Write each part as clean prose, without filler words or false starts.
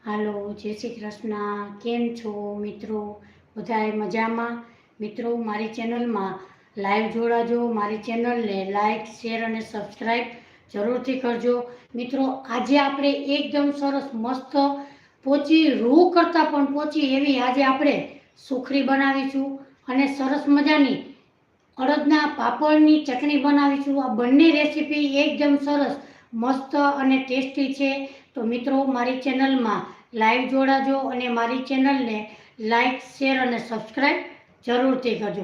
હાલો, જય શ્રી કૃષ્ણ. કેમ છો મિત્રો? બધાય મજામાં? મિત્રો, મારી ચેનલમાં લાઈવ જોડાજો. મારી ચેનલને લાઈક, શેર અને સબસ્ક્રાઈબ જરૂરથી કરજો. મિત્રો, આજે આપણે એકદમ સરસ મસ્ત પોચી રૂ કરતાં પણ પોચી એવી આજે આપણે સુખડી બનાવીશું અને સરસ મજાની અડદના પાપડની ચટણી બનાવીશું. આ બંને રેસીપી એકદમ સરસ મસ્ત અને ટેસ્ટી છે. તો મિત્રો, મારી ચેનલમાં લાઈવ જોડાજો અને મારી ચેનલને લાઈક, શેર અને સબસ્ક્રાઈબ જરૂરથી કરજો.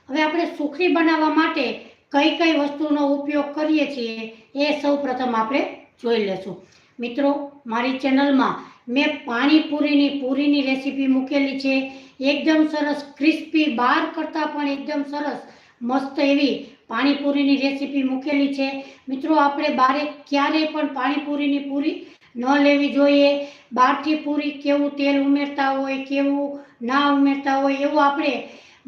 હવે આપણે સુખડી બનાવવા માટે કઈ કઈ વસ્તુનો ઉપયોગ કરીએ છીએ એ સૌ પ્રથમ આપણે જોઈ લેશું. મિત્રો, મારી ચેનલમાં મેં પાણીપુરીની રેસીપી મૂકેલી છે. એકદમ સરસ ક્રિસ્પી, બહાર કરતાં પણ એકદમ સરસ મસ્ત એવી પાણીપુરીની રેસીપી મૂકેલી છે. મિત્રો, આપણે બારે ક્યારેય પણ પાણીપુરીની પૂરી ન લેવી જોઈએ. બહારથી પૂરી કેવું તેલ ઉમેરતા હોય, કેવું ના ઉમેરતા હોય, એવું આપણે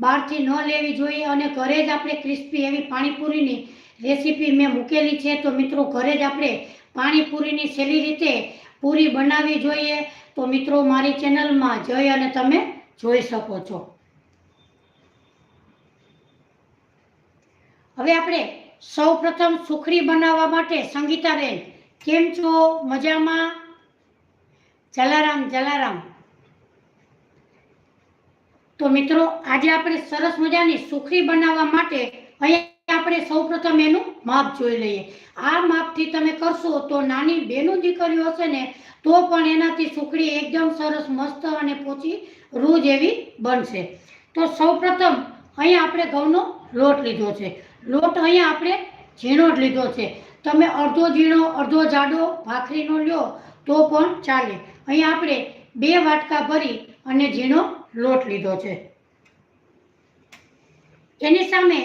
બહારથી ન લેવી જોઈએ અને ઘરે જ આપણે ક્રિસ્પી એવી પાણીપુરીની રેસીપી મેં મૂકેલી છે. તો મિત્રો, ઘરે જ આપણે પાણીપુરીની સહેલી રીતે પૂરી બનાવવી જોઈએ. તો મિત્રો, મારી ચેનલમાં જઈ અને તમે જોઈ શકો છો. હવે આપણે સૌ પ્રથમ સુખડી બનાવવા માટે સંગીતાબેન કેમ છો? મજામાં? જલારામ જલારામ. તો મિત્રો, આજે આપણે સરસ મજાની સુખડી બનાવવા માટે અહીંયા આપણે સૌ પ્રથમ એનું માપ જોઈ લઈએ. આ માપથી તમે કરશો તો નાની બેનું દીકરીઓ હશે ને તો પણ એનાથી સુખડી એકદમ સરસ મસ્ત અને પોચી રૂ જેવી બનશે. તો સૌ પ્રથમ અહીંયા આપણે ઘઉંનો લોટ લીધો છે. લોટ અહીંયા આપણે ઝીણો જ લીધો છે. તમે અડધો ઝીણો અડધો જાડો ભાખરીનો લ્યો તો પણ ચાલે. અહીંયા આપણે 2 વાટકા ભરી અને ઝીણો લોટ લીધો છે. એની સામે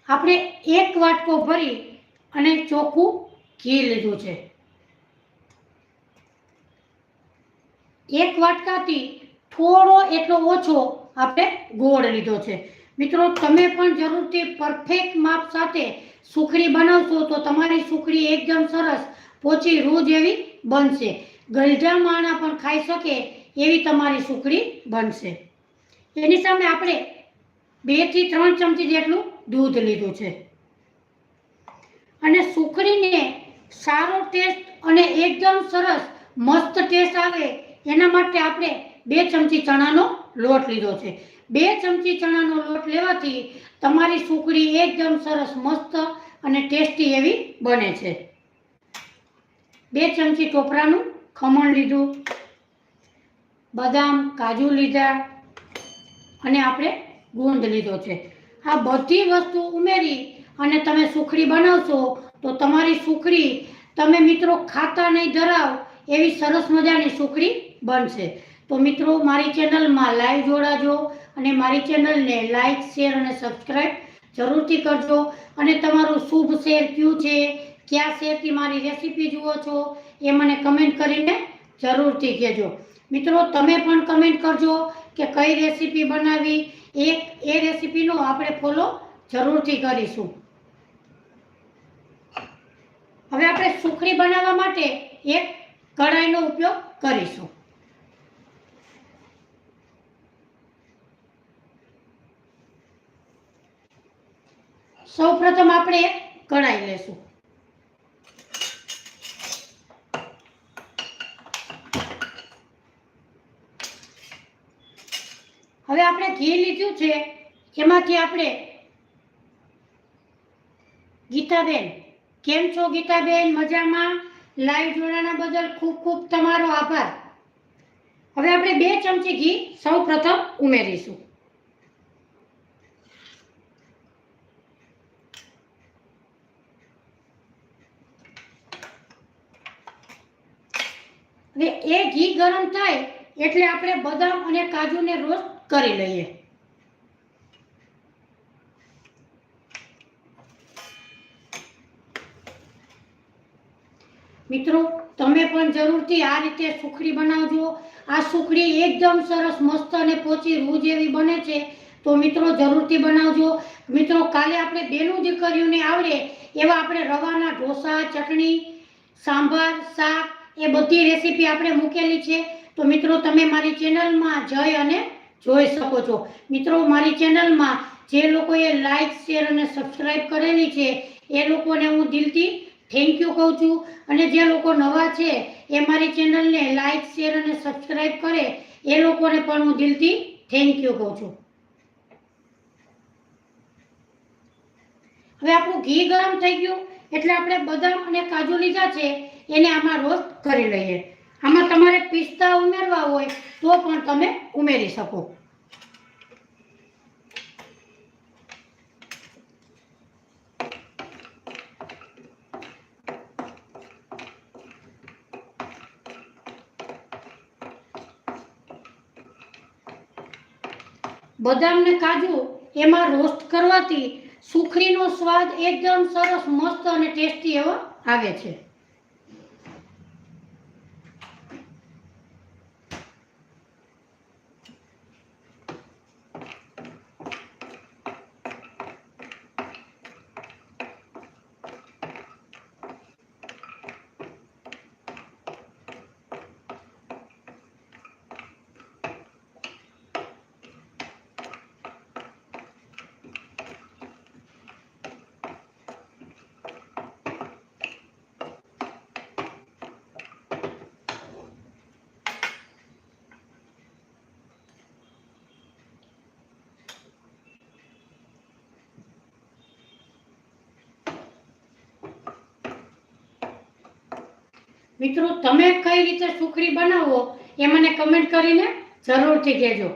આપણે 1 વાટકો ભરી અને ચોખ્ખું ઘી લીધું છે. 1 વાટકાથી થોડો એટલો ઓછો આપણે ગોળ લીધો છે. મિત્રો, તમે પણ જરૂરથી પરફેક્ટ માપ સાથે સુખડી બનાવશો તો તમારી સુખડી એકદમ સરસ પોચી રૂ જેવી બનશે. ગલઢા માણા પણ ખાઈ શકે એવી તમારી સુખડી બનશે. એની સામે આપણે 2 થી 3 ચમચી જેટલું દૂધ લીધું છે અને સુખડીને સારો ટેસ્ટ અને એકદમ સરસ મસ્ત ટેસ્ટ આવે એના માટે આપણે 2 ચમચી ચણાનો લોટ લીધો છે. 2 ચમચી ચણાનો લોટ લેવાથી તમારી સુખડી એકદમ સરસ મસ્ત અને ટેસ્ટી એવી બને છે. 2 ચમચી ટોપરાનું ખમણ લીધું, બદામ, કાજુ લીધા અને આપણે ગુંદ લીધો છે. આ બધી વસ્તુ ઉમેરી અને તમે સુખડી બનાવશો તો તમારી સુખડી તમે મિત્રો ખાતા નહીં ધરાવ એવી સરસ મજાની સુખડી બનશે. તો મિત્રો, મારી ચેનલમાં લાઈવ જોડાજો અને મારી ચેનલને લાઈક, શેર અને સબસ્ક્રાઈબ જરૂરથી કરજો. અને તમારું શુભ શહેર કયું છે, કયા શહેરથી મારી રેસીપી જુઓ છો એ મને કમેન્ટ કરીને જરૂરથી કહેજો. મિત્રો, તમે પણ કમેન્ટ કરજો કે કઈ રેસીપી બનાવી. એ રેસીપીનો આપણે ફોલો જરૂરથી કરીશું. હવે આપણે સુખડી બનાવવા માટે એક કઢાઈનો ઉપયોગ કરીશું. સૌ પ્રથમ આપણે એક કઢાઈ લેશું. હવે આપણે ઘી લીધું છે એમાંથી આપણે ગીતાબેન કેમ છો? ગીતાબેન મજામાં? લાઈવ જોડાના બદલ ખૂબ ખૂબ તમારો આભાર. હવે આપણે 2 ચમચી ઘી સૌ પ્રથમ ઉમેરીશું. હવે એ ઘી ગરમ થાય એટલે આપણે બદામ અને કાજુને રોસ્ટ કરી લઈએ. મિત્રો, તમે પણ જરૂરથી આ રીતે સુખડી બનાવજો. આ સુખડી એકદમ સરસ મસ્ત અને પોચી રૂ જેવી બને છે. તો મિત્રો, જરૂરથી બનાવજો. મિત્રો, કાલે આપણે બેનું દીકરીઓને આવડે એવા આપણે રવાના ઢોસા, ચટણી, સાંભાર, શાક એ બધી રેસીપી આપણે મૂકેલી છે. તો તો મિત્રો તમે મારી ચેનલમાં જઈ અને જોઈ શકો છો. મિત્રો મારી ચેનલમાં જે લોકોએ લાઈક શેર અને સબસ્ક્રાઈબ કરેલી છે એ લોકોને હું દિલથી થેન્ક યુ કહું છું. અને જે લોકો નવા છે એ મારી ચેનલને લાઈક શેર અને સબસ્ક્રાઈબ કરે એ લોકોને પણ હું દિલથી થેન્ક યુ કહું છું. હવે આપણું ઘી ગરમ થઈ ગયું એટલે આપણે બદામ અને કાજુ લીધા છે એને આમાં રોસ્ટ કરી લઈએ. આમાં તમારે પિસ્તા ઉમેરવા હોય તો પણ તમે ઉમેરી શકો. બદામ ને કાજુ એમાં રોસ્ટ કરવાથી સુખડીનો સ્વાદ એકદમ સરસ મસ્ત અને ટેસ્ટી એવો આવે છે. મિત્રો તમે કઈ રીતે સુખડી બનાવો એ મને કમેન્ટ કરીને જરૂરથી કહેજો.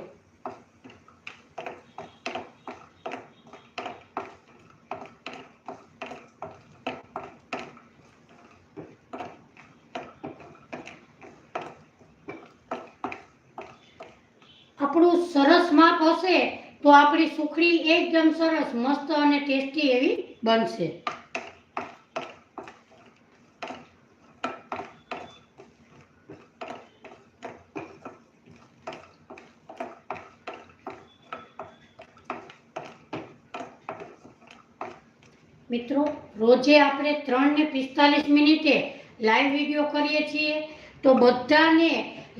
આપણું સરસ માપ હશે તો આપણી સુખડી એકદમ સરસ મસ્ત અને ટેસ્ટી એવી બનશે. મિત્રો રોજે આપણે 3 ને 45 મિનિટે લાઈવ વિડીયો કરીએ છીએ તો બધાને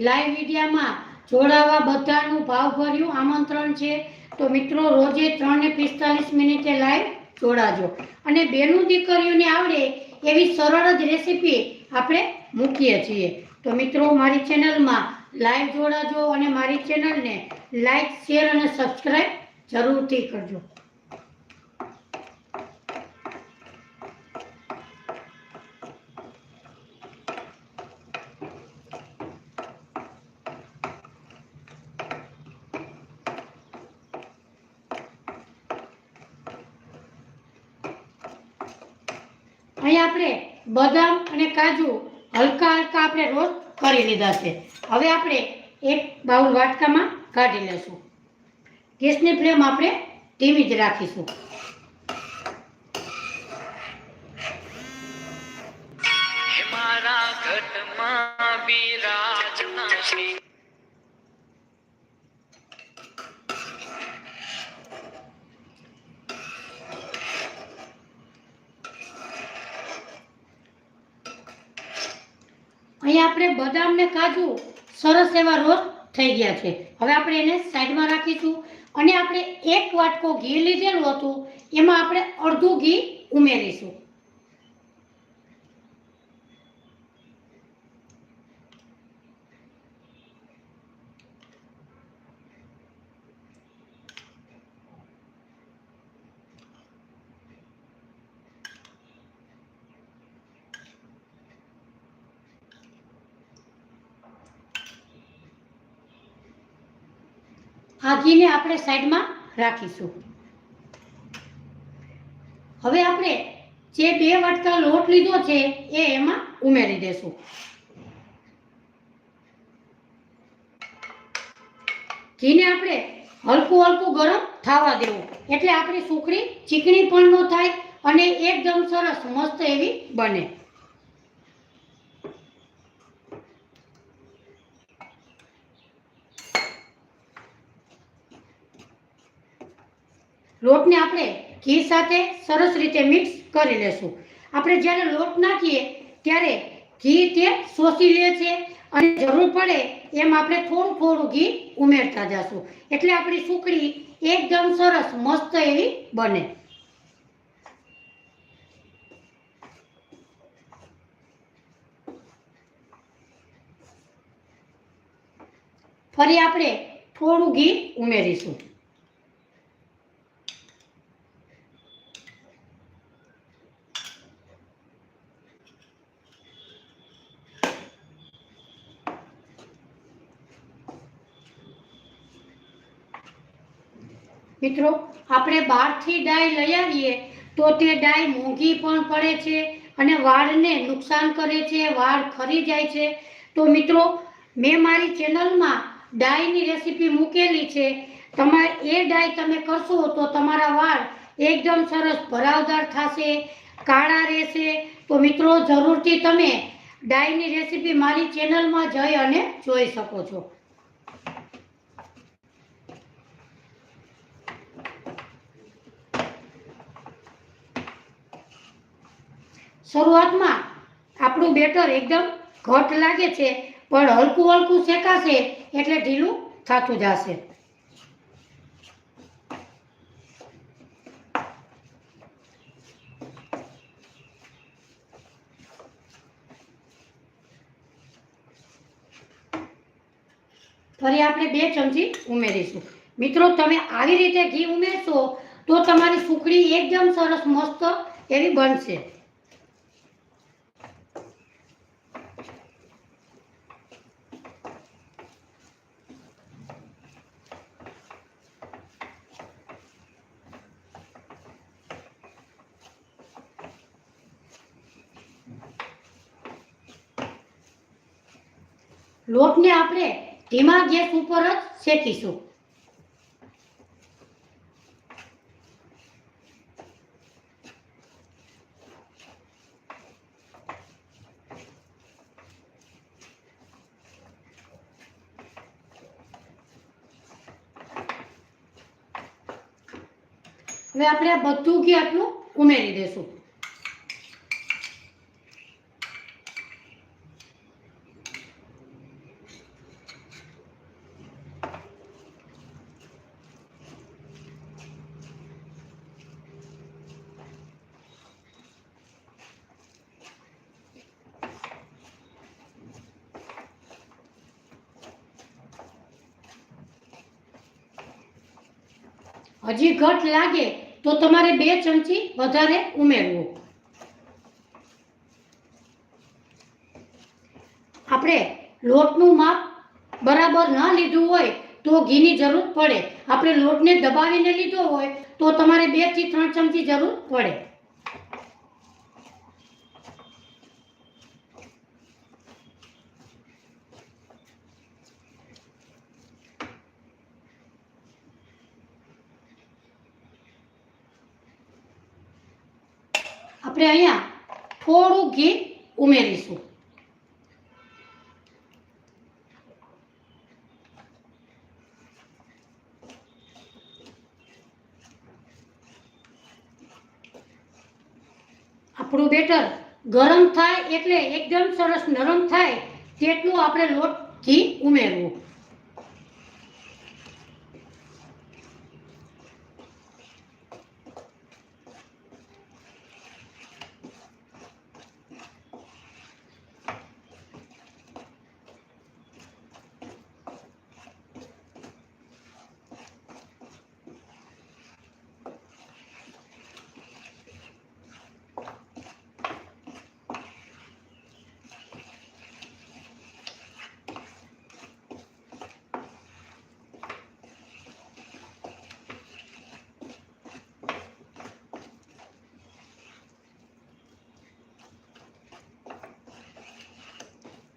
લાઈવ વિડીયામાં જોડાવા બધાનું ભાવભર્યું આમંત્રણ છે. તો મિત્રો રોજે 3 ને 45 મિનિટે લાઈવ જોડાજો. અને બેનું દીકરીઓને આવડે એવી સરળ જ રેસીપી આપણે મૂકીએ છીએ. તો મિત્રો મારી ચેનલમાં લાઈવ જોડાજો અને મારી ચેનલને લાઈક શેર અને સબસ્ક્રાઈબ જરૂરથી કરજો. અહીં આપણે બદામ અને કાજુ હલકા હલકા આપણે રોસ્ટ કરી લીધા છે. હવે આપણે એક બાઉલ વાટકામાં કાઢી લેશું. ગેસની ફ્લેમ આપણે ધીમી જ રાખીશું. અહીં આપણે બદામ ને કાજુ સરસ એવા રોસ્ટ થઈ ગયા છે. હવે આપણે એને સાઈડમાં રાખીશું અને આપણે એક વાટકો ઘી લીધેલું હતું એમાં આપણે અડધું ઘી ઉમેરીશું. આ ઘીને આપણે સાઈડમાં રાખીશું. હવે આપણે જે 2 વાટકા લોટ લીધો છે એ એમાં ઉમેરી દેશું. ઘીને આપણે હલકું હલકું ગરમ થવા દેવું એટલે આપણી સુખડી ચીકણી પણ ન થાય અને એકદમ સરસ મસ્ત એવી બને. લોટને આપણે ઘી સાથે સરસ રીતે મિક્સ કરી લેશું. આપણે જ્યારે લોટ નાખીએ ત્યારે ઘી તે શોષી લે છે અને જરૂર પડે એમ આપણે થોડું થોડું ઘી ઉમેરતા જશું, એટલે આપણી સુખડી એકદમ સરસ મસ્ત એવી બને. ફરી આપણે થોડું ઘી ઉમેરીશું. મિત્રો, આપણે બહારથી ડાય લઈ આવીએ તો તે ડાય મોંઘી પણ પડે છે અને વાળને નુકસાન કરે છે, વાળ ખરી જાય છે. તો મિત્રો, મેં મારી ચેનલમાં ડાયની રેસીપી મૂકેલી છે. તમારે એ ડાય તમે કરશો તો તમારા વાળ એકદમ સરસ ભરાવદાર થશે, કાળા રહેશે. તો મિત્રો, જરૂરથી તમે ડાયની રેસીપી મારી ચેનલમાં જઈ અને જોઈ શકો છો. શરૂઆતમાં આપણું બેટર એકદમ ઘટ લાગે છે, પણ હલકું હલકું શેકાશે એટલે ઢીલું થતું જશે. ફરી આપણે 2 ચમચી ઉમેરીશું. મિત્રો, તમે આવી રીતે ઘી ઉમેરશો તો તમારી સુખડી એકદમ સરસ મસ્ત એવી બનશે. લોટને આપણે ધીમા ગેસ ઉપર જ શેકીશું. હવે આપણે આ બધું ઘી આટલું ઉમેરી દેશું. હજી ઘટ લાગે તો તમારે 2 ચમચી વધારે ઉમેરવું. આપણે લોટનું માપ બરાબર ન લીધું હોય તો ઘીની જરૂર પડે. આપણે લોટને દબાવીને લીધો હોય તો તમારે 2 થી 3 ચમચી જરૂર પડે. આપણે અહીંયા થોડું ઘી ઉમેરીશું. આપણું બેટર ગરમ થાય એટલે એકદમ સરસ નરમ થાય તેટલું આપણે લોટ ઘી ઉમેરવું.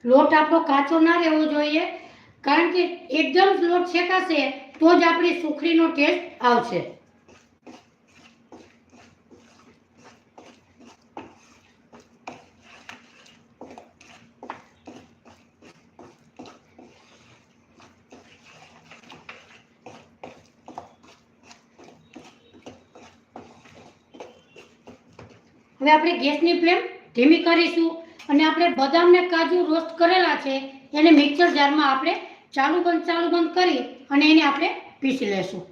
લોટ આપણો કાચો ના રહેવો જોઈએ, કારણ કે એકદમ લોટ શેકાશે તો જ આપણી સુખડીનો ટેસ્ટ આવશે. હવે આપણે ગેસની ફ્લેમ ધીમી કરીશું અને આપણે બદામ ને કાજુ રોસ્ટ કરેલા છે એને મિક્સર જારમાં આપણે ચાલુ બંધ કરી અને એને આપણે પીસી લેશું.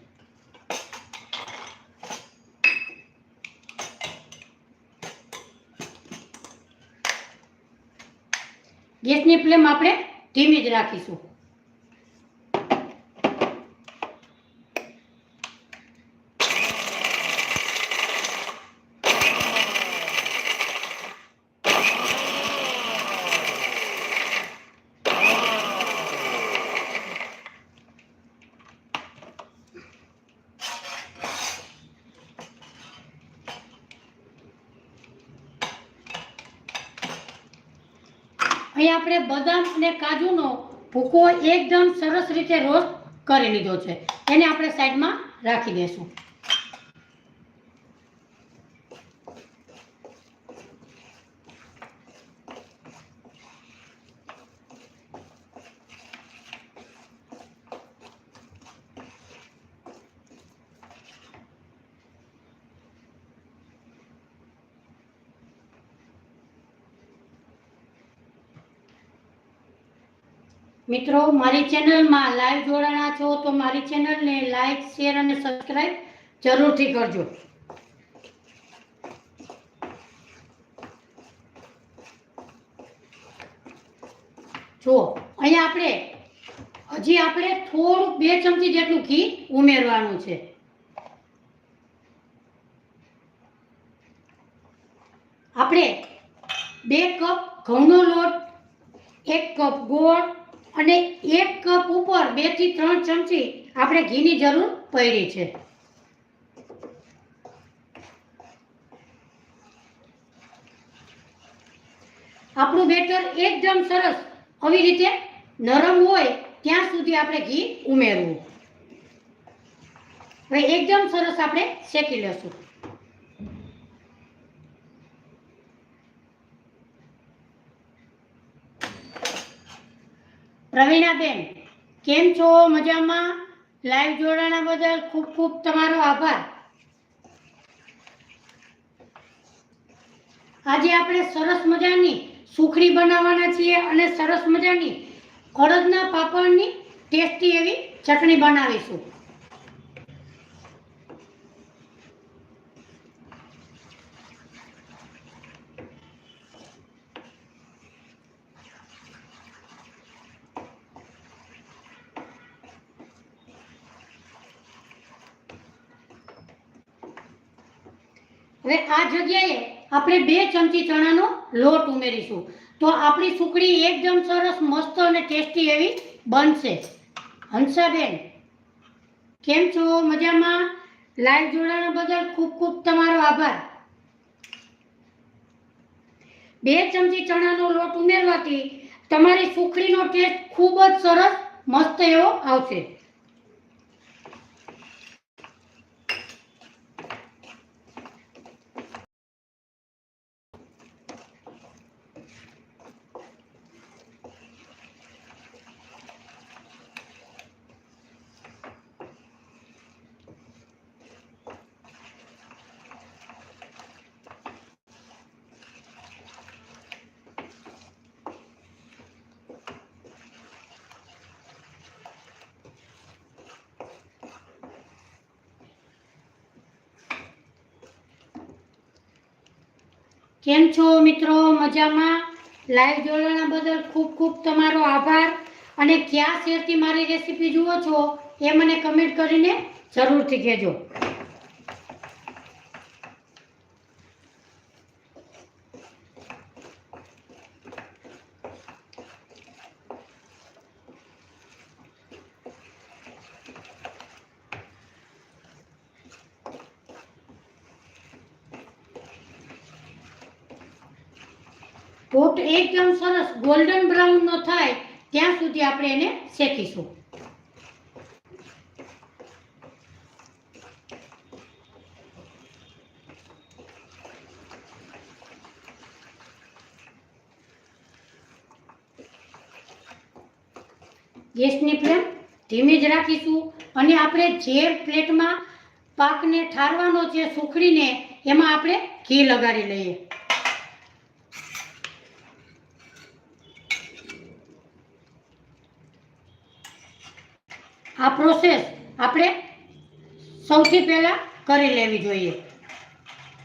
ગેસની ફ્લેમ આપણે ધીમી જ રાખીશું. અહીં આપણે બદામ અને કાજુનો ભૂકો એકદમ સરસ રીતે રોસ્ટ કરી લીધો છે. એને આપણે સાઈડમાં રાખી દેશું. મિત્રો, મારી ચેનલમાં લાઈવ જોડાણા છો તો મારી ચેનલને લાઈક, શેર અને સબસ્ક્રાઇબ જરૂરથી કરજો. જો અહીંયા હજી આપણે થોડુંક 2 ચમચી જેટલું ઘી ઉમેરવાનું છે. આપણે 2 કપ ઘઉંનો લોટ, 1 કપ ગોળ અને 1 કપ ઉપર 2 થી 3 ચમચી આપણે ઘીની જરૂર પડી છે. આપણું બેટર એકદમ સરસ આવી રીતે નરમ હોય ત્યાં સુધી આપણે ઘી ઉમેરવું. હવે એકદમ સરસ આપણે શેકી લેશું. પ્રવીણાબેન, કેમ છો? મજામાં? લાઈવ જોડાણા બદલ ખૂબ ખૂબ તમારો આભાર. આજે આપણે સરસ મજાની સુખડી બનાવવાના છીએ અને સરસ મજાની અડદના પાપડની ટેસ્ટી એવી ચટણી બનાવીશું. હવે આ જગ્યાએ આપણે 2 ચમચી ચણાનો લોટ ઉમેરીશું તો આપણી સુખડી એકદમ સરસ મસ્ત અને ટેસ્ટી એવી બનશે. હંસાબેન, કેમ છો? મજામાં? લાઈવ જોડાણા બદલ ખૂબ ખૂબ તમારો આભાર. 2 ચમચી ચણાનો લોટ ઉમેરવાથી તમારી સુખડીનો ટેસ્ટ ખૂબ જ સરસ મસ્ત એવો આવશે. કેમ છો મિત્રો? મજામાં? લાઈવ જોડાણા બદલ ખૂબ ખૂબ તમારો આભાર. અને કયા શહેરથી મારી રેસીપી જુઓ છો એ મને કમેન્ટ કરીને જરૂરથી કહેજો. લોટ એકદમ સરસ ગોલ્ડન બ્રાઉન નો થાય ત્યાં સુધી આપણે એને શેકીશું. ગેસની ફ્લેમ ધીમી જ રાખીશું અને આપણે જે પ્લેટમાં પાકને ઠારવાનો છે સુખડીને એમાં આપણે ઘી લગાડી લઈએ. આ પ્રોસેસ આપણે સૌથી પહેલાં કરી લેવી જોઈએ.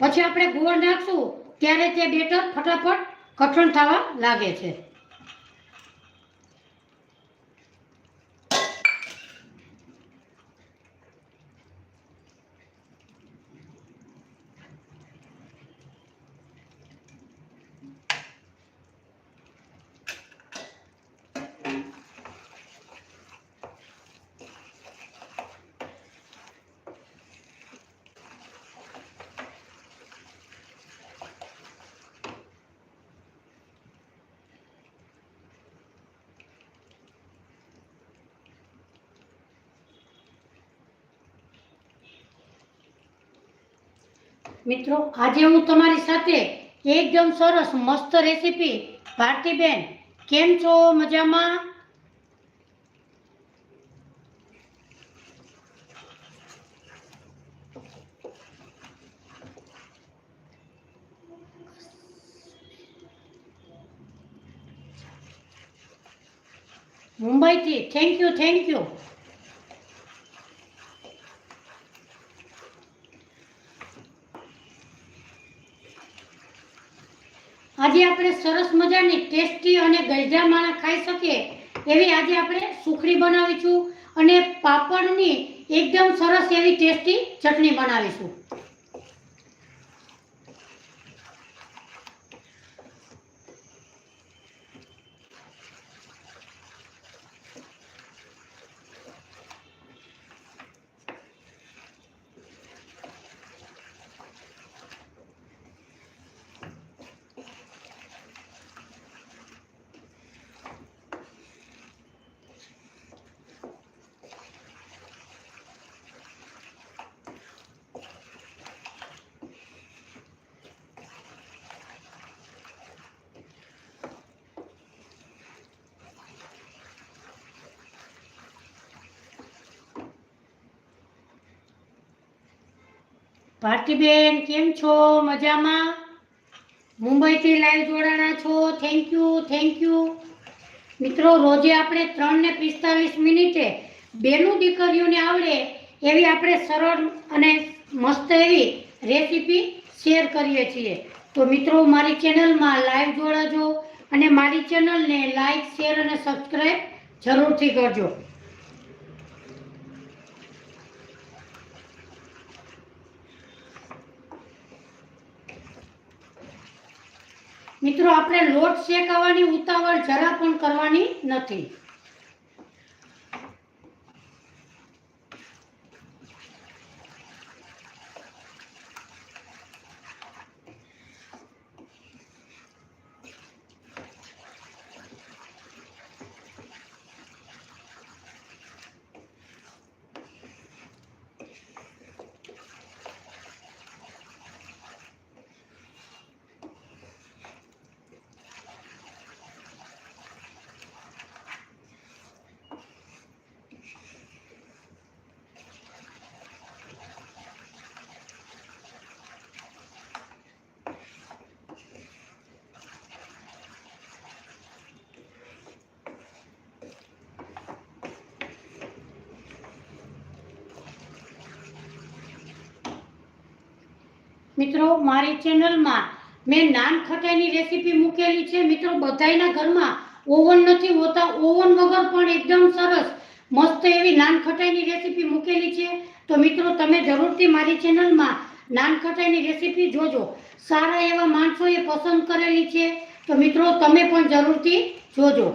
પછી આપણે ગોળ નાખશું ત્યારે તે બેટર ફટાફટ કઠણ થવા લાગે છે. મિત્રો, આજે હું તમારી સાથે એકદમ સરસ મસ્ત રેસીપી ભારતીબેન કેમ છો? મજામાં? મુંબઈથી થેન્ક યુ. આજે આપણે સરસ મજાની ટેસ્ટી અને ગળજા માણા ખાઈ શકીએ એવી આજે આપણે સુખડી બનાવીશું અને પાપડની એકદમ સરસ એવી ટેસ્ટી ચટણી બનાવીશું. ભારતીબેન કેમ છો? મજામાં? મુંબઈથી લાઈવ જોડાણા છો? Thank you. મિત્રો, રોજે આપણે 3:45 બેનું દીકરીઓને આવડે એવી આપણે સરળ અને મસ્ત એવી રેસીપી શેર કરીએ છીએ. તો મિત્રો, મારી ચેનલમાં લાઈવ જોડાજો અને મારી ચેનલને લાઈક, શેર અને સબસ્ક્રાઈબ જરૂરથી કરજો. મિત્રો, આપણે લોટ શેકવાની ઉતાવળ જરા પણ કરવાની નથી. મિત્રો, મારી ચેનલમાં મેં નાન ખટાઈની રેસીપી મૂકેલી છે. મિત્રો, બધાયના ઘરમાં ઓવન નથી હોતા. ઓવન વગર પણ એકદમ સરસ મસ્ત એવી નાન ખટાઈની રેસીપી મૂકેલી છે. તો મિત્રો, તમે જરૂરથી મારી ચેનલમાં નાન ખટાઈની રેસીપી જોજો. સારા એવા માણસોએ પસંદ કરેલી છે. તો મિત્રો, તમે પણ જરૂરથી જોજો.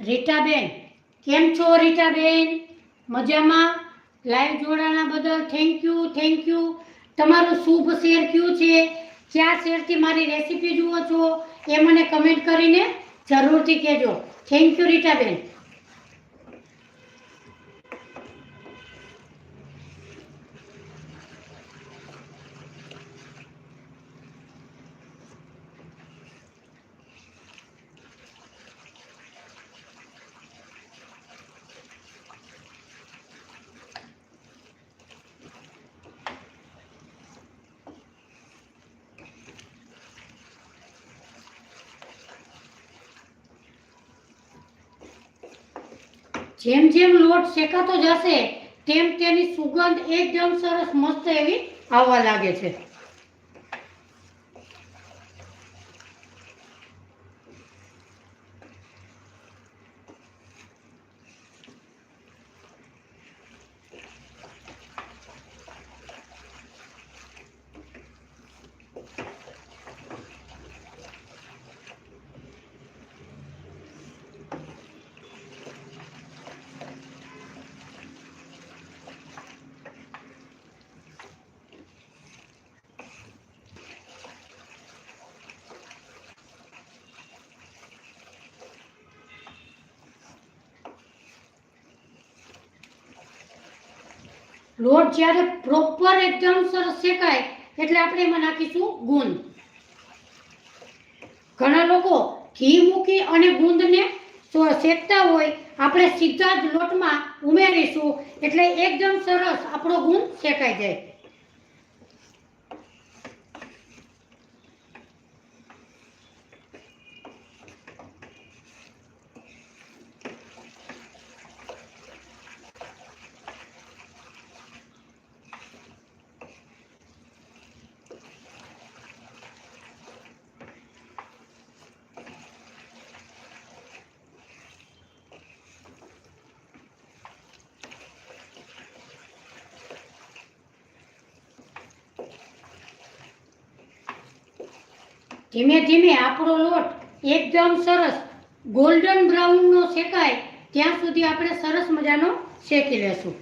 રીટાબેન કેમ છો? રીટાબેન મજામાં? લાઈવ જોડાણા બદલ થેન્ક યુ. તમારું શુભ શેર કયું છે, કયા શેરથી મારી રેસીપી જુઓ છો એ મને કમેન્ટ કરીને જરૂરથી કહેજો. Thank you Ritaben. જેમ જેમ લોટ શેકાતો જશે તેમ તેની સુગંધ એકદમ સરસ મસ્ત એવી આવવા લાગે છે. લોટ જ્યારે પ્રોપર એકદમ સરસ શેકાય એટલે આપણે એમાં નાખીશું ગુંદ. ઘણા લોકો ઘી મૂકી અને ગુંદને શેકતા હોય, આપણે સીધા જ લોટમાં ઉમેરીશું એટલે એકદમ સરસ આપણો ગુંદ શેકાઈ જાય. ધીમે ધીમે આપણો લોટ એકદમ સરસ ગોલ્ડન બ્રાઉનનો શેકાય ત્યાં સુધી આપણે સરસ મજાનો શેકી લેશું.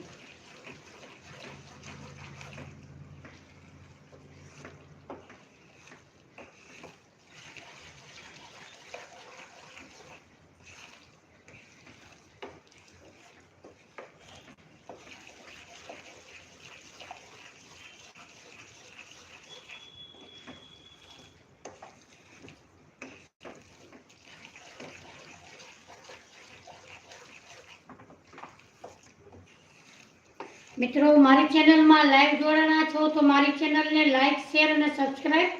મિત્રો, મારી ચેનલમાં લાઈવ જોડાના છો તો મારી ચેનલને લાઈક, શેર અને સબસ્ક્રાઈબ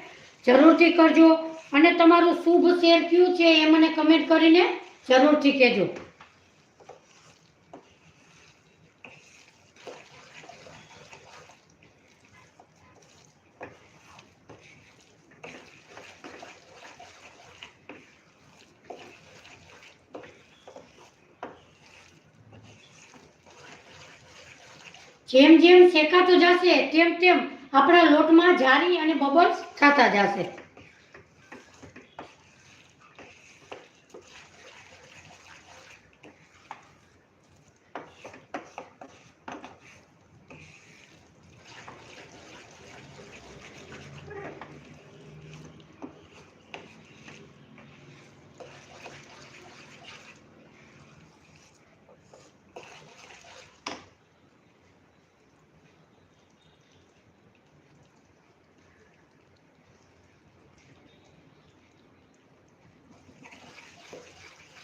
જરૂરથી કરજો અને તમારું શુભ શેર કયું છે એ મને કમેન્ટ કરીને જરૂરથી કહેજો. જેમ જેમ શેકાતો જશે તેમ તેમ આપણા લોટમાં જારી અને બબલ્સ થતા જશે.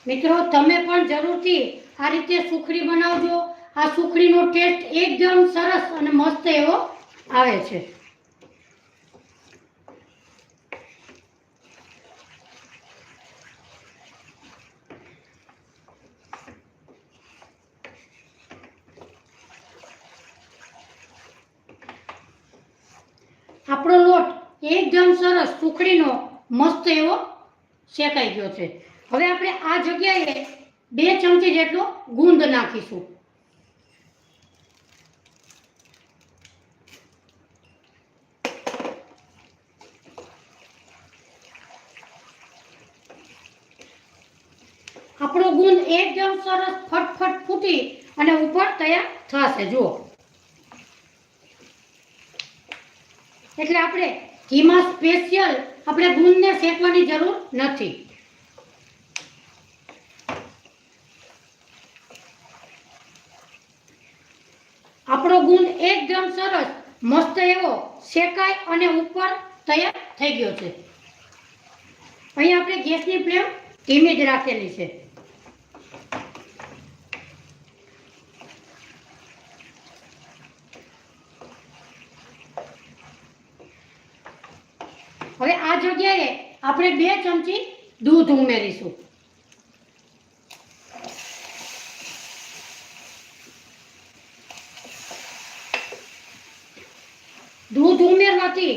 મિત્રો, તમે પણ જરૂરથી આ રીતે સુખડી બનાવજો. આ સુખડીનો ટેસ્ટ એકદમ સરસ અને મસ્ત એવો આવે છે. આપણો લોટ એકદમ સરસ સુખડીનો મસ્ત એવો શેકાઈ ગયો છે. હવે આપણે આ જગ્યાએ 2 ચમચી જેટલો ગુંદ નાખીશું. આપણો ગુંદ એકદમ સરસ ફટફટ ફૂટી અને ઉપર તૈયાર થશે. જુઓ, એટલે આપણે ઘીમાં સ્પેશિયલ આપણે ગુંદને શેકવાની જરૂર નથી. આપણો ગુંદ એકદમ સરસ મસ્ત એવો શેકાય અને ઉપર તૈયાર થઈ ગયો છે. અહીં આપણે ગેસની ફ્લેમ ધીમી જ રાખેલી છે. હવે આ જગ્યાએ આપણે 2 ચમચી દૂધ ઉમેરીશું. દૂધ ઉમેરવાથી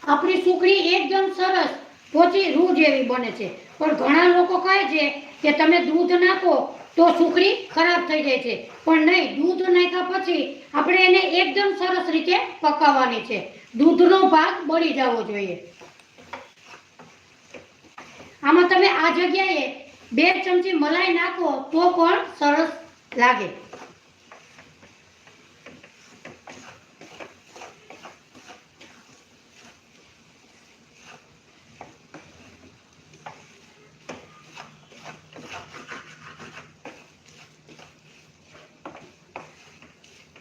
આપણી સુખડી એકદમ સરસ પોચી રૂ જેવી બને છે. પણ ઘણા લોકો કહે છે કે તમે દૂધ નાખો તો સુખડી ખરાબ થઈ જાય છે, પણ નહીં, દૂધ નાખ્યા પછી આપણે એને એકદમ સરસ રીતે પકાવવાની છે. દૂધનો ભાગ બળી જવો જોઈએ. આમાં તમે આ જગ્યાએ 2 ચમચી મલાઈ નાખો તો પણ સરસ લાગે.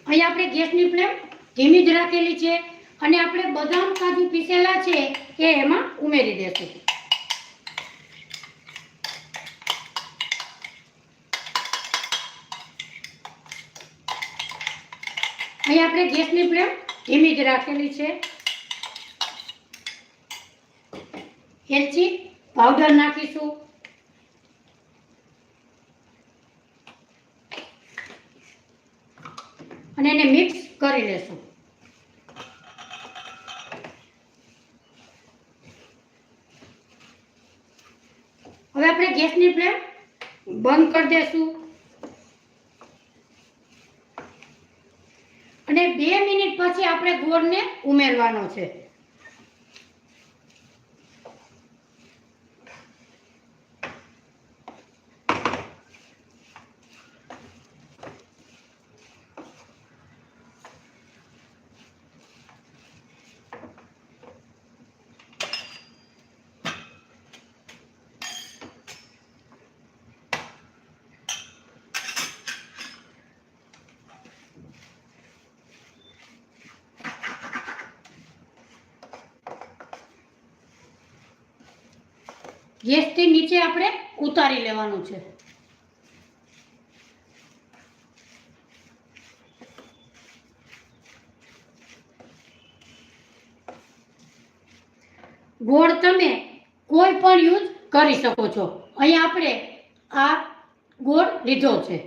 અહીં આપણે ગેસની ફ્લેમ ધીમી જ રાખેલી છે અને આપણે બદામ કાજુ પીસેલા છે એ એમાં ઉમેરી દેશું. અહીં આપણે ગેસની ફ્લેમ ધીમી જ રાખેલી છે. એલચી પાવડર નાખીશું. અને એને મિક્સ કરી લેશું. હવે આપણે ગેસની ફ્લેમ બંધ કરી દેશું અને 2 મિનિટ પછી આપણે ગોળને ઉમેરવાનો છે. ગેસથી નીચે આપણે ઉતારી લેવાનું છે. ગોળ તમે કોઈ પણ યુઝ કરી શકો છો. અહીં આપણે આ ગોળ લીધો છે.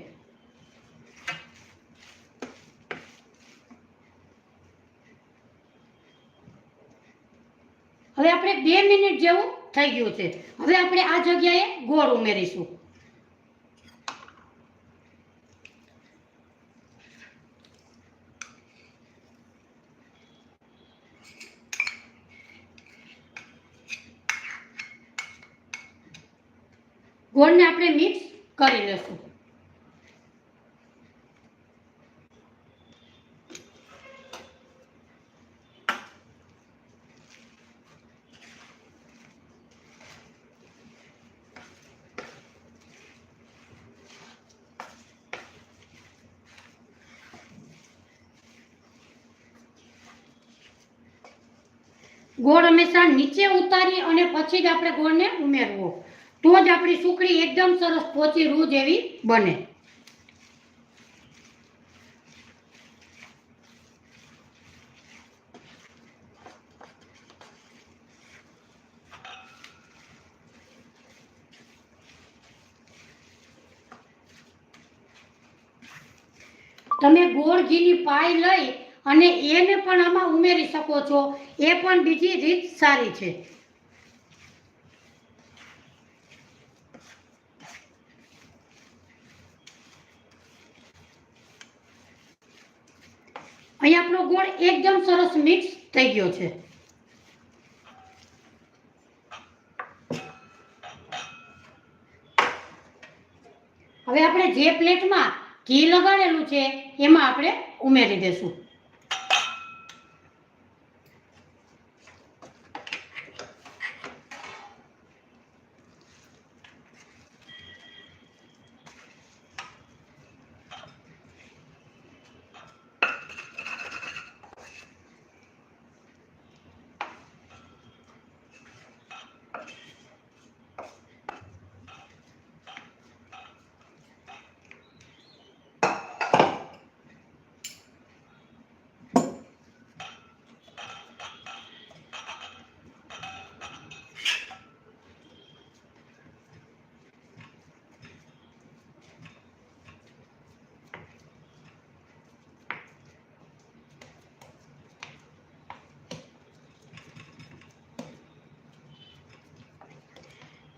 હવે આપણે 2 મિનિટ જેવું થઈ ગયું છે. હવે આપણે આ જગ્યાએ ગોળ ઉમેરીશું. ગોળને આપણે મિક્સ કરી લેશું. ગોળ હંમેશા નીચે ઉતારી અને પછી જ આપણે ગોળને ઉમેરવો, તો જ આપણી સુખડી એકદમ સરસ પોચી રૂ જેવી બને. તમે ગોળ ઘીની પાઈ લઈ અને એને પણ આમાં ઉમેરી શકો છો. એ પણ બીજી રીત સારી છે. અહીં આપણો ગોળ એકદમ સરસ મિક્સ થઈ ગયો છે. હવે આપણે જે પ્લેટમાં ઘી લગાડેલું છે એમાં આપણે ઉમેરી દેશું.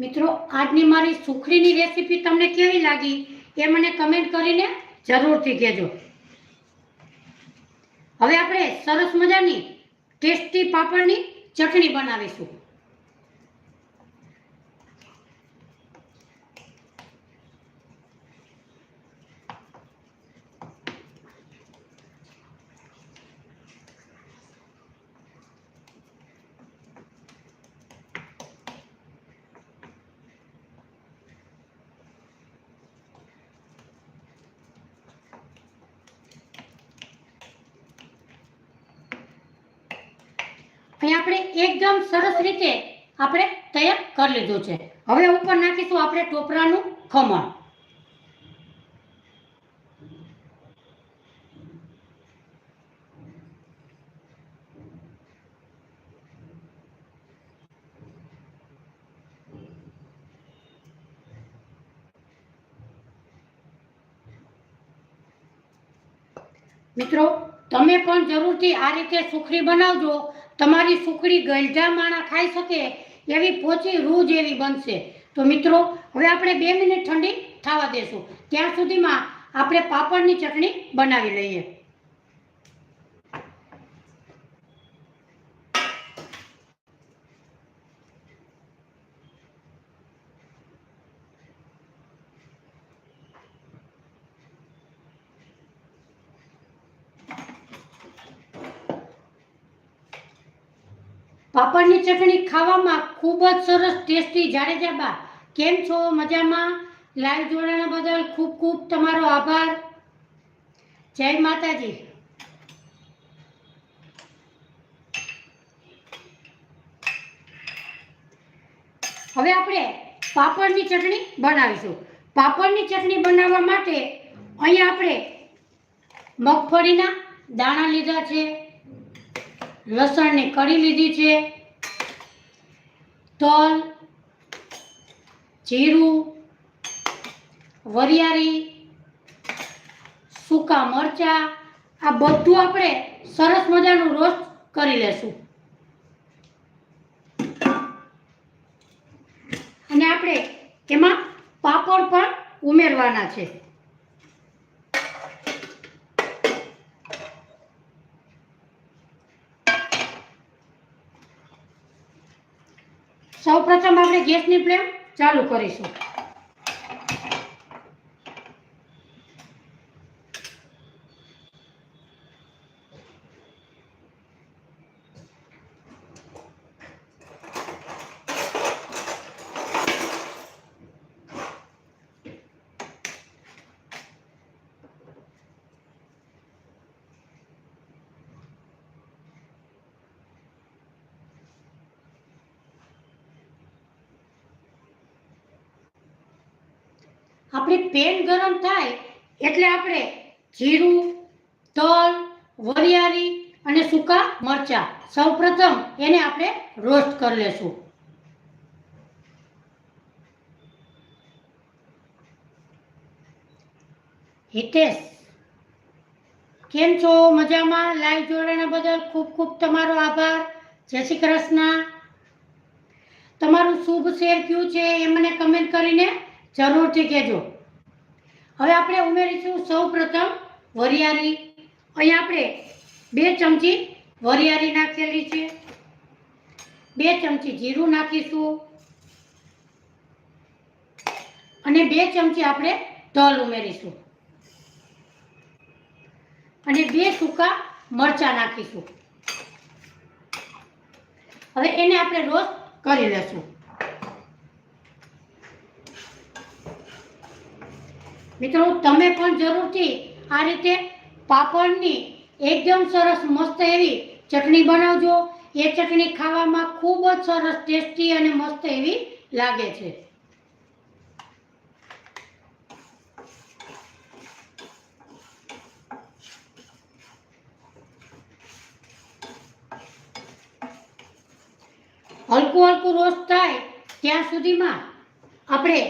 મિત્રો, આજની મારી સુખડીની રેસીપી તમને કેવી લાગી એ મને કમેન્ટ કરીને જરૂરથી કહેજો. હવે આપણે સરસ મજાની ટેસ્ટી પાપડની ચટણી બનાવીશું. અહીં આપણે એકદમ સરસ રીતે આપણે તૈયાર કરી લીધું છે. હવે ઉપર નાખીશું આપણે ટોપરાનું ખમણ. મિત્રો, તમે પણ જરૂરથી આ રીતે સુખડી બનાવજો. તમારી સુખડી ગલઢા માણા ખાઈ શકે એવી પોચી રૂ જેવી બનશે. તો મિત્રો, હવે આપણે 2 મિનિટ ઠંડી થવા દેશું. ત્યાં સુધીમાં આપણે પાપડની ચટણી બનાવી લઈએ. પાપડની ચટણી ખાવામાં ખૂબ જ સરસ ટેસ્ટી. જાડેજા બા, કેમ છો? મજામાં? લાઈવ જોડાણા બદલ ખૂબ ખૂબ તમારો આભાર. જય માતાજી. હવે આપણે પાપડની ચટણી બનાવીશું. પાપડની ચટણી બનાવવા માટે અહીંયા આપણે મગફળીના દાણા લીધા છે, લસણની કળી લીધી છે, તલ, જીરું, વરિયાળી, સૂકા મરચાં, આ બધું આપણે સરસ મજાનું રોસ્ટ કરી લેશું. અને આપણે એમાં પાપડ પણ ઉમેરવાના છે. સૌપ્રથમ આપણે ગેસની ફ્લેમ ચાલુ કરીશું. આપણી પેન ગરમ થાય એટલે આપણે જીરું, તલ, વરિયાળી અને સૂકા મરચાં સૌપ્રથમ એને આપણે રોસ્ટ કરી લેશું. હિતેશ, કેમ છો? મજામાં? લાઈવ જોડાણા બદલ ખૂબ ખૂબ તમારો આભાર. જય શ્રી કૃષ્ણ. તમારું શુભ શેર કયું છે એ મને કમેન્ટ કરીને જરૂરથી કહેજો. હવે આપણે ઉમેરીશું સૌપ્રથમ વરિયાળી. અહીં આપણે 2 ચમચી વરિયાળી નાખેલી છે, 2 ચમચી જીરું નાખીશું અને 2 ચમચી આપણે તલ ઉમેરીશું અને 2 સૂકા મરચાં નાખીશું. હવે એને આપણે રોસ્ટ કરી લેશું. મિત્રો, તમે પણ જરૂરથી આ રીતે પાપડની એકદમ સરસ મસ્ત એવી ચટણી બનાવજો. એ ચટણી ખાવામાં ખૂબ જ સરસ ટેસ્ટી અને મસ્ત એવી લાગે છે. હલકું હલકું રોસ્ટ થાય ત્યાં સુધીમાં આપણે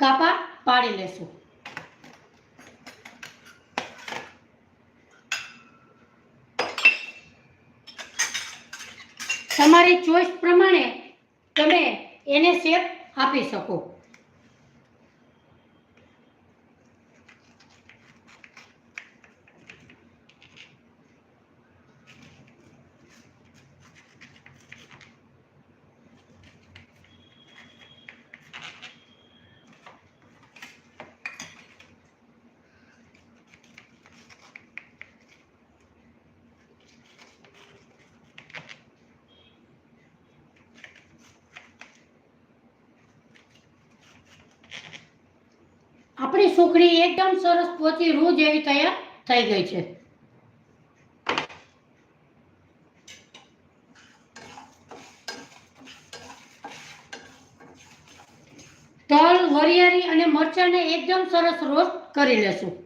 કાપા પાડી લેશું. તમારી ચોઈસ પ્રમાણે તમે એને શેપ આપી શકો. આપણી સુખડી એકદમ સરસ પોચી રૂ જેવી તૈયાર થઈ ગઈ છે. તલ, વરિયાળી અને મરચાંને એકદમ સરસ રોસ્ટ કરી લેશું.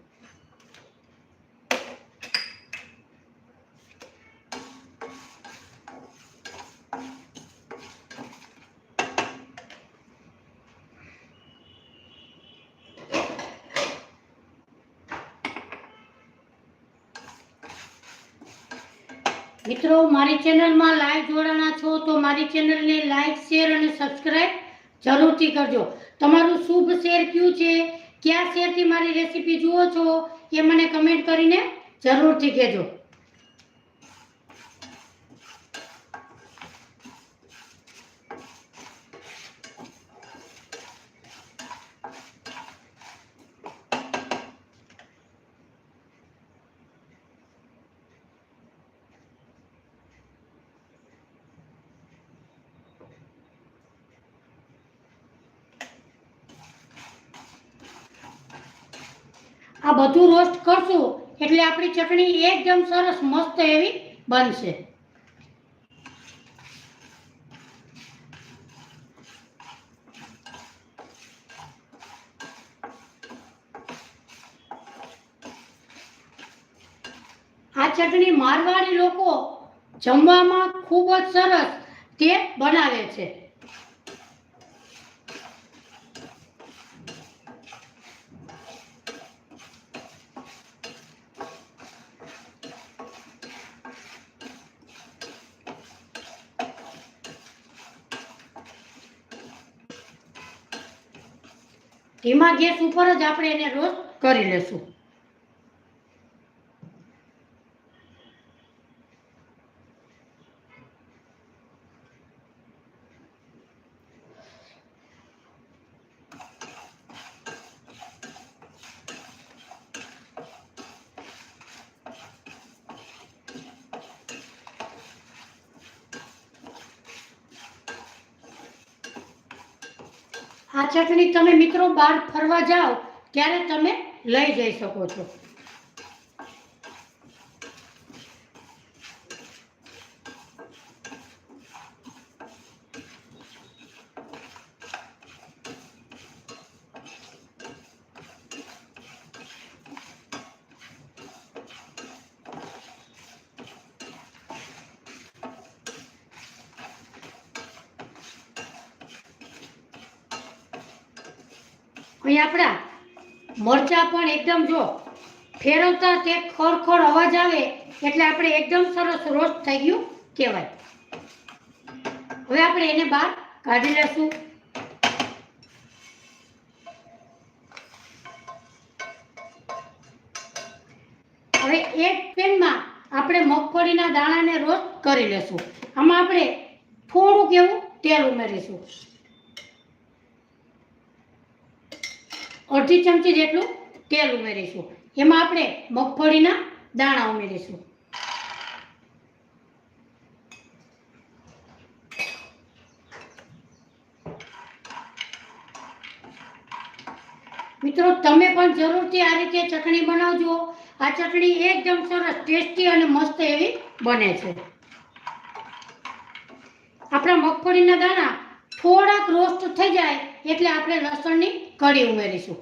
મિત્રો, મારી ચેનલમાં લાઈવ જોડાના છો તો મારી ચેનલને લાઈક, શેર અને સબસ્ક્રાઈબ જરૂરથી કરજો. તમારું શુભ શેર કયું છે, કયા શેરથી મારી રેસીપી જુઓ છો એ મને કમેન્ટ કરીને જરૂરથી કહેજો. આ બધું રોસ્ટ કરશું એટલે આપણી ચટણી એકદમ સરસ મસ્ત એવી બનશે. આ ચટણી મારવાડી લોકો જમવામાં ખૂબ જ સરસ તે બનાવે છે. ધીમા ગેસ ઉપર જ આપણે એને રોસ્ટ કરી લેશું. આ ચટણી તમે મિત્રો બહાર ફરવા જાઓ ત્યારે તમે લઈ જઈ શકો છો. અહીં આપણા મરચાં પણ એકદમ જો ફેરવતા તે ખડખડ અવાજ આવે એટલે આપણે એકદમ સરસ રોસ્ટ થઈ ગયું કહેવાય. હવે આપણે એને બહાર કાઢી લેશું. હવે એક પેનમાં આપણે મગફળીના દાણાને રોસ્ટ કરી લેશું. આમાં આપણે થોડુંક એવું તેલ ઉમેરીશું. અડધી ચમચી જેટલું તેલ ઉમેરીશું. એમાં આપણે મગફળીના દાણા ઉમેરીશું. મિત્રો, તમે પણ જરૂરથી આ રીતે ચટણી બનાવજો. આ ચટણી એકદમ સરસ ટેસ્ટી અને મસ્ત એવી બને છે. આપણા મગફળીના દાણા થોડાક રોસ્ટ થઈ જાય એટલે આપણે લસણની કળી ઉમેરીશું.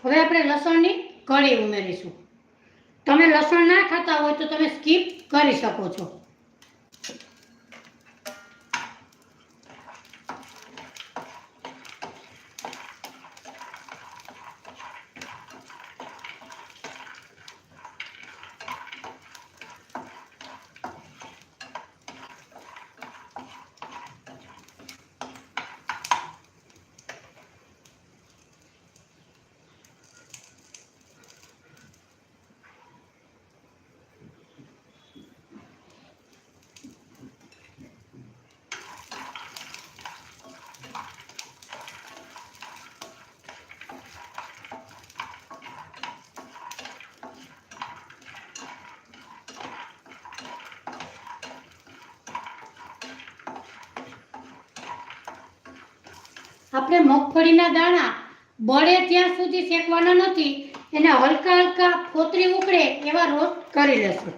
હવે આપણે લસણની કળી ઉમેરીશું. તમે લસણ ના ખાતા હોય તો તમે સ્કીપ કરી શકો છો. આપણે મગફળીના દાણા બળે ત્યાં સુધી શેકવાના નથી, એને હલકા હલકા કોતરી ઉકળે એવા રોસ્ટ કરી લેશું.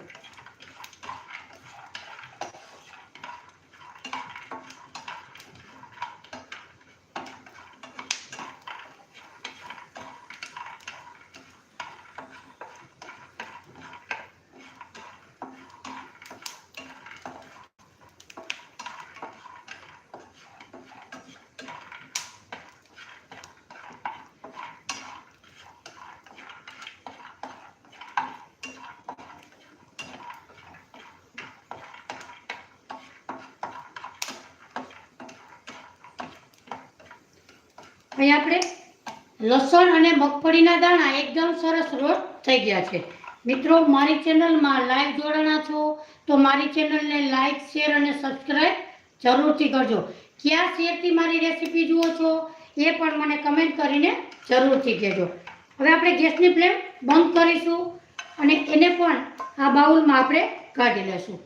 અહીં આપણે લસણ અને મગફળીના દાણા એકદમ સરસ રોસ્ટ થઈ ગયા છે. મિત્રો, મારી ચેનલમાં લાઈવ જોડાણા છો તો મારી ચેનલને લાઈક, શેર અને સબસ્ક્રાઈબ જરૂરથી કરજો. કયા શેરથી મારી રેસીપી જુઓ છો એ પણ મને કમેન્ટ કરીને જરૂરથી કહેજો. હવે આપણે ગેસની ફ્લેમ બંધ કરીશું અને એને પણ આ બાઉલમાં આપણે કાઢી લેશું.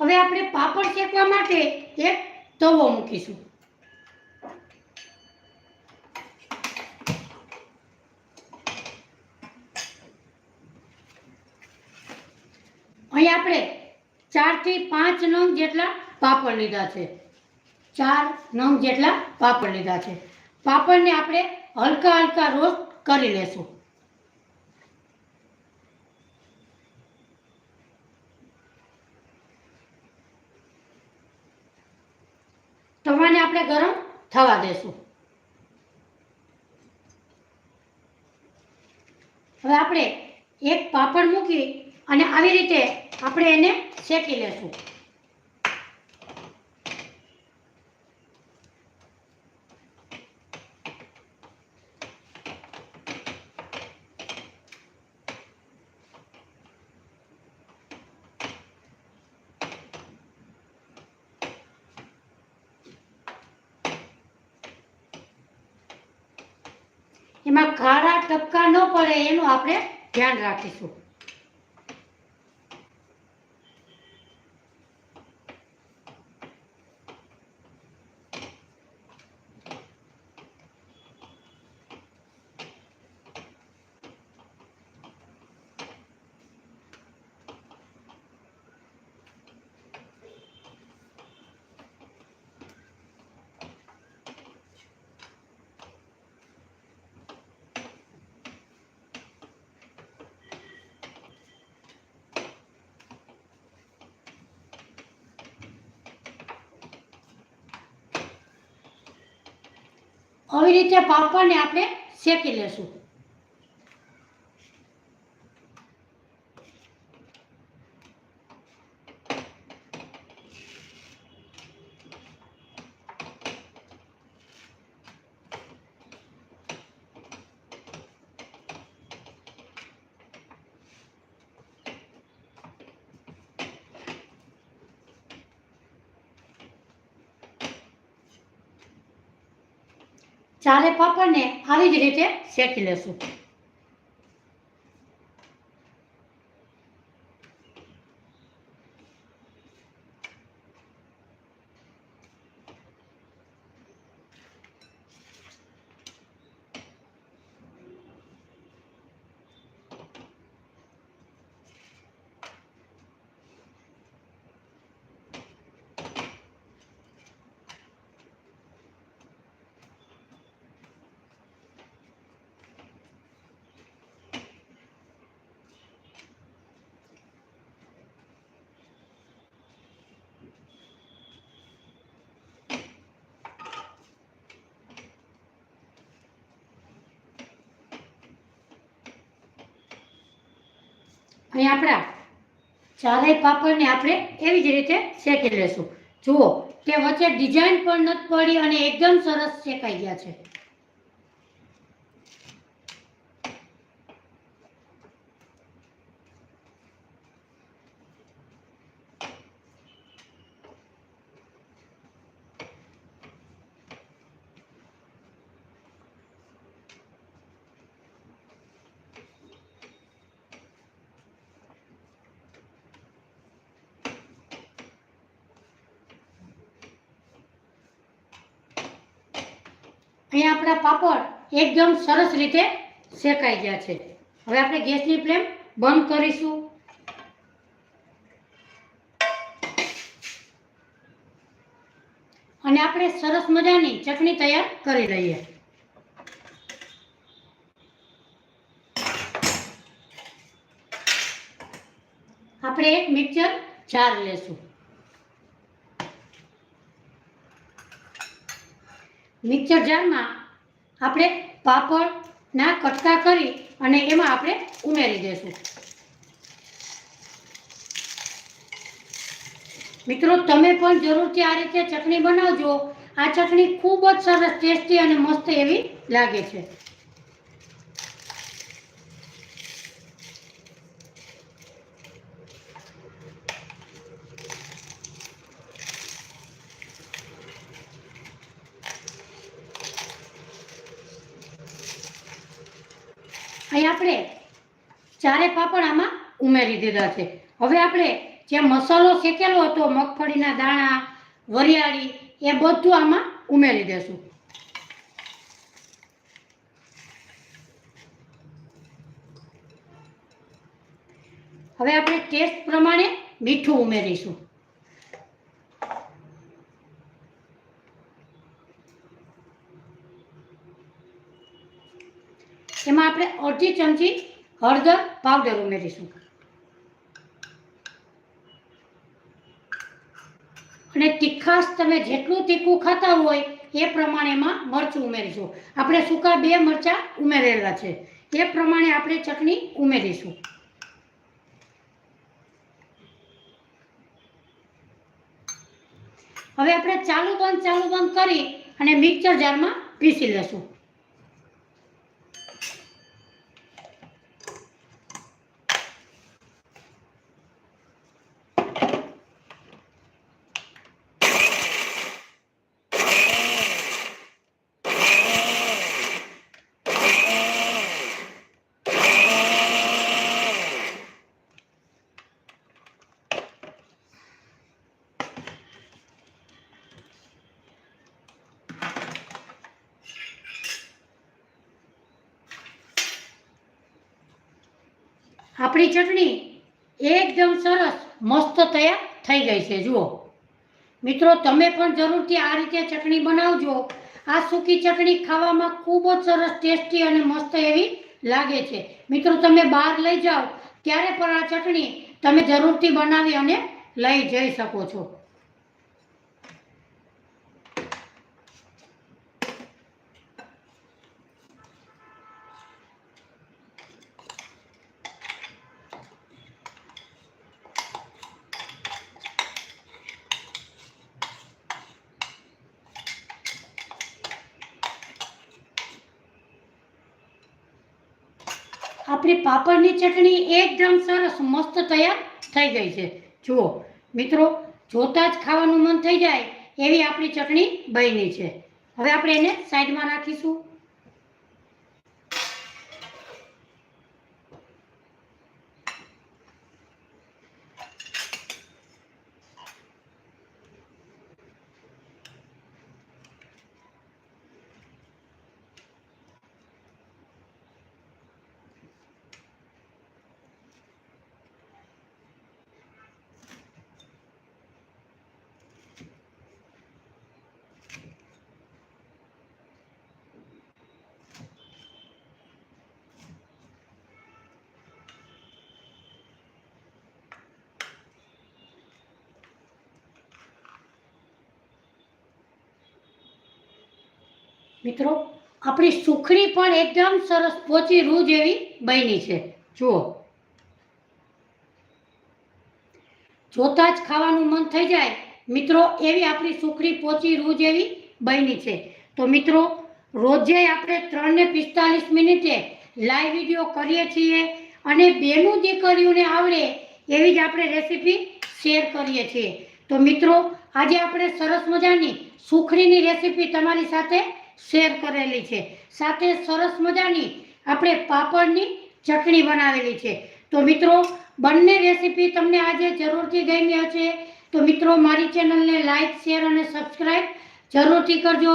હવે આપણે પાપડ શેકવા માટે એક તવો મૂકીશું. અહીં આપણે 4 થી 5 નંગ જેટલા પાપડ લીધા છે. 4 નંગ જેટલા પાપડ લીધા છે. પાપડને આપણે હલકા હલકા રોસ્ટ કરી લેશું. તવાને આપણે ગરમ થવા દેશું. હવે આપણે એક પાપડ મૂકી અને આવી રીતે આપણે એને શેકી લેશું. એમાં કાળા ટપકા ન પડે એનું આપણે ધ્યાન રાખીશું. આવી રીતે પાપડને આપણે શેકી લેશું. ચારે પાપડને આવી જ રીતે શેકી લેશું. અહીં આપણા ચારેય પાપડને આપણે એવી જ રીતે શેકી લેશું. જુઓ કે વચ્ચે ડિઝાઇન પણ નથી પડી અને એકદમ સરસ શેકાઈ ગયા છે. અહીંયા આપણા પાપડ એકદમ સરસ રીતે શેકાઈ ગયા છે. હવે આપણે ગેસની ફ્લેમ બંધ કરીશું અને આપણે સરસ મજાની ચટણી તૈયાર કરી લઈએ. આપણે એક મિક્સર જાર લેશું. મિક્સર જારમાં આપણે પાપડના કટકા કરી અને એમાં આપણે ઉમેરી દેશું. મિત્રો, તમે પણ જરૂરથી આ રીતે ચટણી બનાવજો. આ ચટણી ખૂબ જ સરસ, ટેસ્ટી અને મસ્ત એવી લાગે છે. અહીં આપણે ચારે પાપડ આમાં ઉમેરી દીધા છે. હવે આપણે જે મસાલો શેકેલો હતો, મગફળીના દાણા, વરિયાળી, એ બધું આમાં ઉમેરી દેશું. હવે આપણે ટેસ્ટ પ્રમાણે મીઠું ઉમેરીશું. એમાં આપણે અડધી ચમચી હળદર પાવડર ઉમેરીશું અને તીખાશ તમે જેટલું તીખું ખાતા હોય એ પ્રમાણેમાં મરચું ઉમેરીશું. આપણે સૂકા 2 મરચાં ઉમેરેલા છે, એ પ્રમાણે આપણે ચટણી ઉમેરીશું. હવે આપણે ચાલુ બંધ કરી અને મિક્સર જારમાં પીસી લેશું. આપણી ચટણી એકદમ સરસ મસ્ત તૈયાર થઈ ગઈ છે. જુઓ મિત્રો, તમે પણ જરૂરથી આ રીતે ચટણી બનાવજો. આ સૂકી ચટણી ખાવામાં ખૂબ જ સરસ, ટેસ્ટી અને મસ્ત એવી લાગે છે. મિત્રો, તમે બહાર લઈ જાઓ ત્યારે પણ આ ચટણી તમે જરૂરથી બનાવી અને લઈ જઈ શકો છો. આપણી પાપડની ચટણી એકદમ સરસ મસ્ત તૈયાર થઈ ગઈ છે. જુઓ મિત્રો, જોતાં જ ખાવાનું મન થઈ જાય એવી આપણી ચટણી બની છે. હવે આપણે એને સાઈડમાં રાખીશું. મિત્રો, આપણી સુખડી પણ એકદમ સરસ પોચી રૂ જેવી બની છે. જુઓ, જોતાં જ ખાવાનું મન થઈ જાય મિત્રો એવી આપણી સુખડી પોચી રૂ જેવી બની છે. તો મિત્રો, રોજે આપણે 3 ને 45 મિનિટે લાઈવ વિડીયો કરીએ છીએ અને બેનું દીકરીઓને આવડે એવી જ આપણે રેસીપી શેર કરીએ છીએ. તો મિત્રો, આજે આપણે સરસ મજાની સુખડીની રેસીપી તમારી સાથે શેર કરેલી છે. સાથે સરસ મજાની આપણે પાપડની ચટણી બનાવેલી છે. તો મિત્રો, બંને રેસીપી તમને આજે જરૂરથી ગમી હશે. તો મિત્રો, મારી ચેનલને લાઈક, શેર અને સબસ્ક્રાઈબ જરૂરથી કરજો.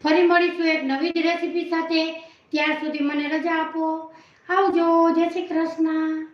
ફરી મળીશું એક નવી રેસીપી સાથે. ત્યાં સુધી મને રજા આપો. આવજો. જય શ્રી કૃષ્ણ.